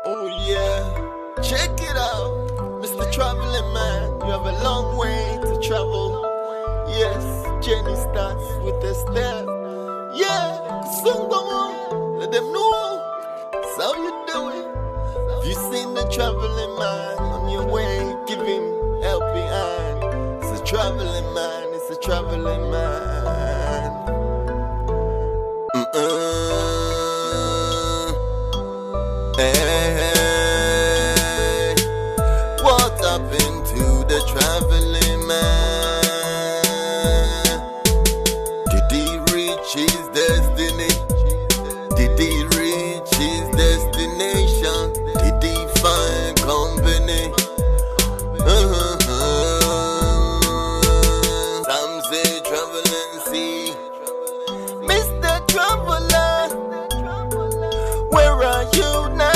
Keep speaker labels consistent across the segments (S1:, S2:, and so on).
S1: Oh yeah, check it out, Mr. Traveling Man. You have a long way to travel. Yes, journey starts with a step. Yeah, Kusungamo, let them know. That's how you do it. Have you seen the traveling man on your way? Give him helping hand. It's a traveling man, it's a traveling man. Hey, what happened to the traveling man? Did he reach his destiny? Did he reach his destination? Did he find company? Some say travel and see. Mr. Traveler, where are you now?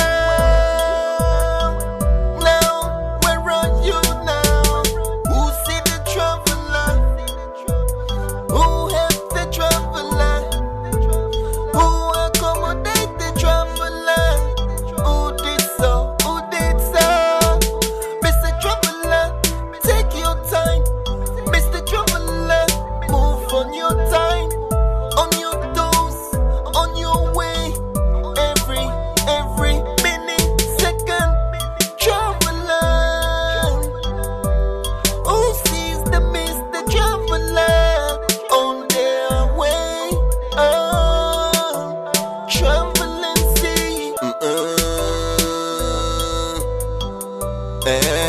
S1: Hey,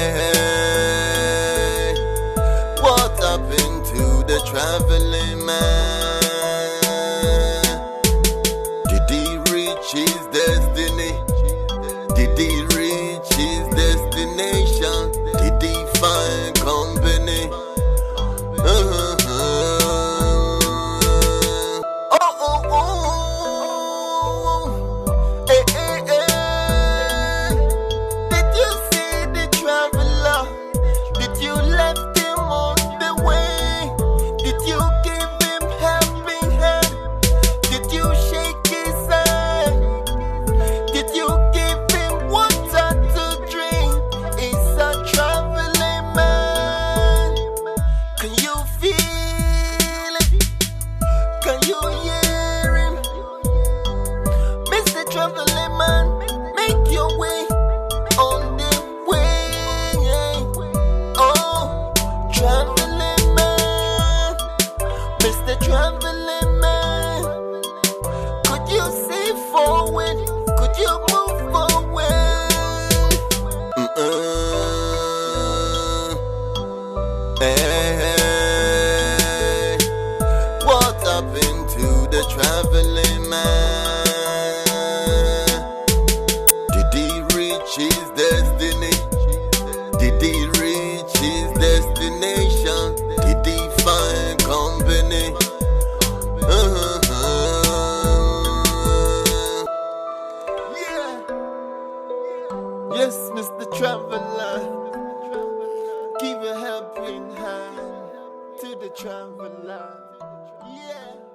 S1: what happened to the traveling man? Did he reach his destiny? Did he reach his destination? Did he find company? Traveling man, make your way on the way. Oh, traveling man, Mr. Traveling man, could you see forward? Could you move forward? Hey, what happened to the traveling man? His destiny? Did he reach his destination? Did he find company? Yeah. Yes, Mr. Traveler, give a helping hand to the traveler. Yeah.